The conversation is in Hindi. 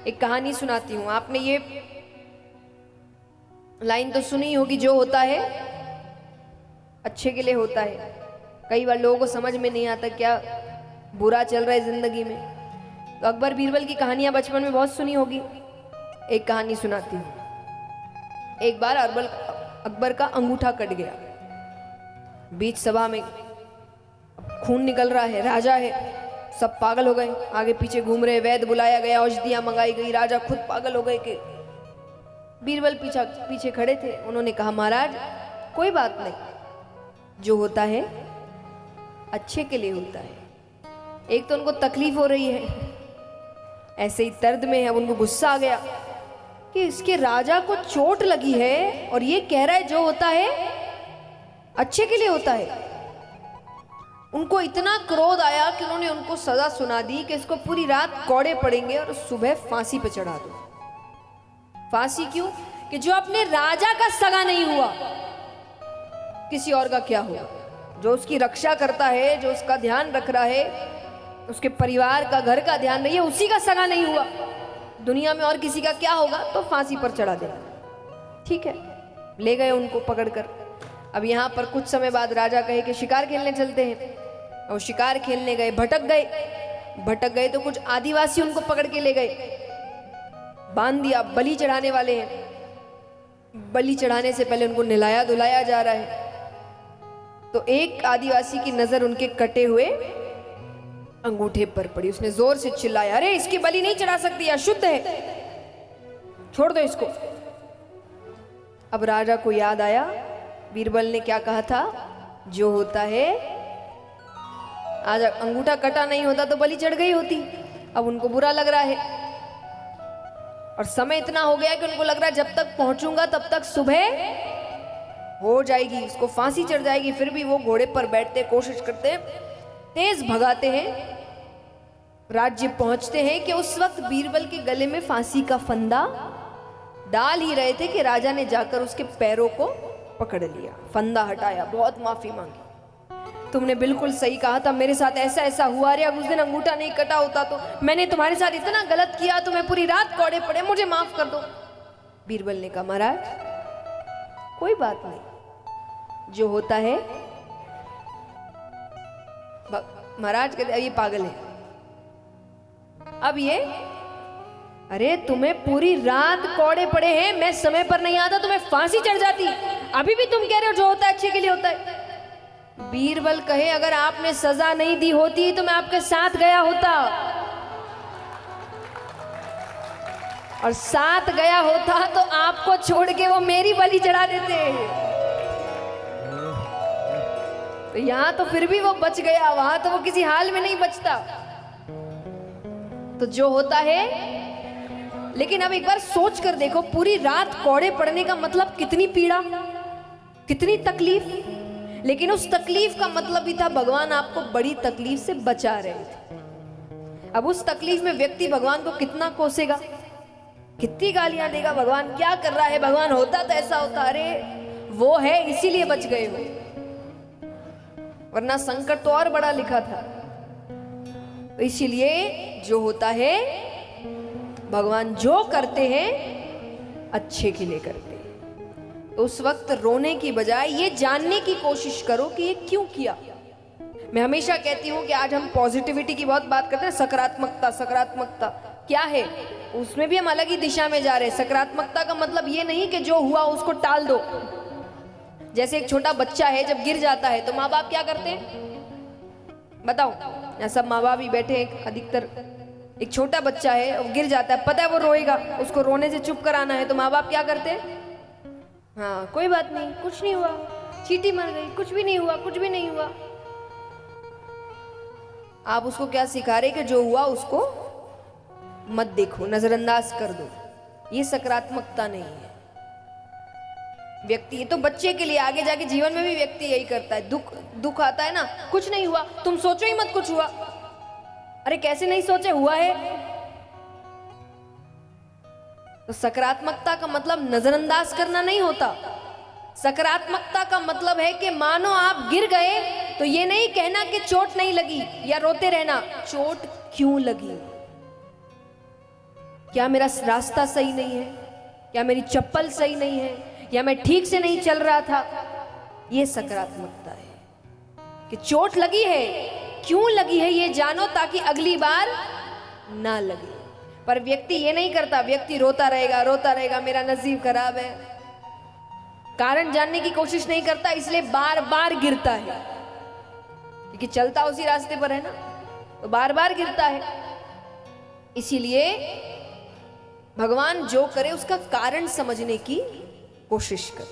एक कहानी सुनाती हूँ। आपने ये लाइन तो सुनी होगी, जो होता है अच्छे के लिए होता है। कई बार लोगों को समझ में नहीं आता क्या बुरा चल रहा है जिंदगी में। तो अकबर बीरबल की कहानियां बचपन में बहुत सुनी होगी। एक कहानी सुनाती हूँ। एक बार अकबर का अंगूठा कट गया। बीच सभा में खून निकल रहा है, राजा है, सब पागल हो गए, आगे पीछे घूम रहे। वैद्य बुलाया गया, औषधियां मंगाई गई, राजा खुद पागल हो गए कि बीरबल पीछे खड़े थे। उन्होंने कहा, महाराज कोई बात नहीं, जो होता है अच्छे के लिए होता है। एक तो उनको तकलीफ हो रही है, ऐसे ही दर्द में है। अब उनको गुस्सा आ गया कि इसके राजा को चोट लगी है और ये कह रहा है जो होता है अच्छे के लिए होता है। उनको इतना क्रोध आया कि उन्होंने उनको सजा सुना दी कि इसको पूरी रात कौड़े पड़ेंगे और सुबह फांसी पे चढ़ा दो। फांसी क्यों? कि जो अपने राजा का सगा नहीं हुआ, किसी और का क्या हुआ? जो उसकी रक्षा करता है, जो उसका ध्यान रख रहा है, उसके परिवार का, घर का ध्यान रही है, उसी का सगा नहीं हुआ, दुनिया में और किसी का क्या होगा? तो फांसी पर चढ़ा देना। ठीक है, ले गए उनको पकड़कर। अब यहाँ पर कुछ समय बाद राजा कहे कि शिकार खेलने चलते हैं। और शिकार खेलने गए, भटक गए तो कुछ आदिवासी उनको पकड़ के ले गए, बांध दिया। बलि चढ़ाने वाले हैं, बलि चढ़ाने से पहले उनको नहलाया धुलाया जा रहा है। तो एक आदिवासी की नजर उनके कटे हुए अंगूठे पर पड़ी। उसने जोर से चिल्लाया, अरे इसकी बलि नहीं चढ़ा सकती, अशुद्ध है, छोड़ दो इसको। अब राजा को याद आया बीरबल ने क्या कहा था, जो होता है, आज अंगूठा कटा नहीं होता तो बलि चढ़ गई होती। अब उनको बुरा लग रहा है और समय इतना हो गया कि उनको लग रहा है जब तक पहुंचूंगा तब तक सुबह हो जाएगी, उसको फांसी चढ़ जाएगी। फिर भी वो घोड़े पर बैठते, कोशिश करते, तेज भगाते हैं। राज्य पहुंचते हैं कि उस वक्त बीरबल के गले में फांसी का फंदा डाल ही रहे थे कि राजा ने जाकर उसके पैरों को पकड़ लिया, फंदा हटाया, बहुत माफी मांगी। तुमने बिल्कुल सही कहा था, मेरे साथ ऐसा ऐसा हुआ। अरे अब उस दिन अंगूठा नहीं कटा होता तो मैंने तुम्हारे साथ इतना गलत किया, तुम्हें पूरी रात कौड़े पड़े, मुझे माफ कर दो। बीरबल ने कहा, महाराज कोई बात नहीं, जो होता है। महाराज कहते ये पागल है। अब ये, अरे तुम्हें पूरी रात कौड़े पड़े हैं, मैं समय पर नहीं आता तुम्हें फांसी चढ़ जाती, अभी भी तुम कह रहे हो जो होता है अच्छे के लिए होता है। बीरबल कहे, अगर आपने सजा नहीं दी होती तो मैं आपके साथ गया होता, और साथ गया होता तो आपको छोड़ के वो मेरी बलि चढ़ा देते। तो यहां तो फिर भी वो बच गया, वहां तो वो किसी हाल में नहीं बचता। तो जो होता है, लेकिन अब एक बार सोच कर देखो, पूरी रात कौड़े पड़ने का मतलब कितनी पीड़ा, कितनी तकलीफ। लेकिन उस तकलीफ का मतलब भी था भगवान आपको बड़ी तकलीफ से बचा रहे थे। अब उस तकलीफ में व्यक्ति भगवान को कितना कोसेगा, कितनी गालियां देगा, भगवान क्या कर रहा है, भगवान होता तो ऐसा होता, अरे वो है इसीलिए बच गए हो, वरना संकट तो और बड़ा लिखा था। तो इसीलिए जो होता है, भगवान जो करते हैं अच्छे के लिए करते हैं। तो उस वक्त रोने की बजाय ये जानने की कोशिश करो कि ये क्यों किया। मैं हमेशा कहती हूँ कि आज हम पॉजिटिविटी की बहुत बात करते हैं, सकारात्मकता, सकारात्मकता क्या है, उसमें भी हम अलग ही दिशा में जा रहे हैं। सकारात्मकता का मतलब ये नहीं कि जो हुआ उसको टाल दो। जैसे एक छोटा बच्चा है, जब गिर जाता है तो माँ बाप क्या करते हैं, बताओ, यहाँ सब माँ बाप ही बैठे हैं अधिकतर। एक छोटा बच्चा है, वो गिर जाता है, पता है वो रोएगा, उसको रोने से चुप कराना है, तो माँ बाप क्या करते हैं, हाँ कोई बात नहीं, कुछ नहीं हुआ, चींटी मर गई, कुछ भी नहीं हुआ, कुछ भी नहीं हुआ। आप उसको क्या सिखा रहे कि जो हुआ उसको मत देखो, नजरअंदाज कर दो। ये सकारात्मकता नहीं है। व्यक्ति, ये तो बच्चे के लिए, आगे जाके जीवन में भी व्यक्ति यही करता है। दुख आता है ना, कुछ नहीं हुआ, तुम सोचो ही मत कुछ हुआ। अरे कैसे नहीं सोचे, हुआ है। तो सकारात्मकता का मतलब नजरअंदाज करना नहीं होता। सकारात्मकता का मतलब है कि मानो आप गिर गए तो ये नहीं कहना कि चोट नहीं लगी या रोते रहना, चोट क्यों लगी, क्या मेरा रास्ता सही नहीं है, क्या मेरी चप्पल सही नहीं है, या मैं ठीक से नहीं चल रहा था। ये सकारात्मकता है कि चोट लगी है, क्यों लगी है ये जानो ताकि अगली बार ना लगे। पर व्यक्ति ये नहीं करता, व्यक्ति रोता रहेगा, मेरा नसीब खराब है, कारण जानने की कोशिश नहीं करता, इसलिए बार बार गिरता है, क्योंकि चलता उसी रास्ते पर है ना, तो बार बार गिरता है। इसीलिए भगवान जो करे उसका कारण समझने की कोशिश करे।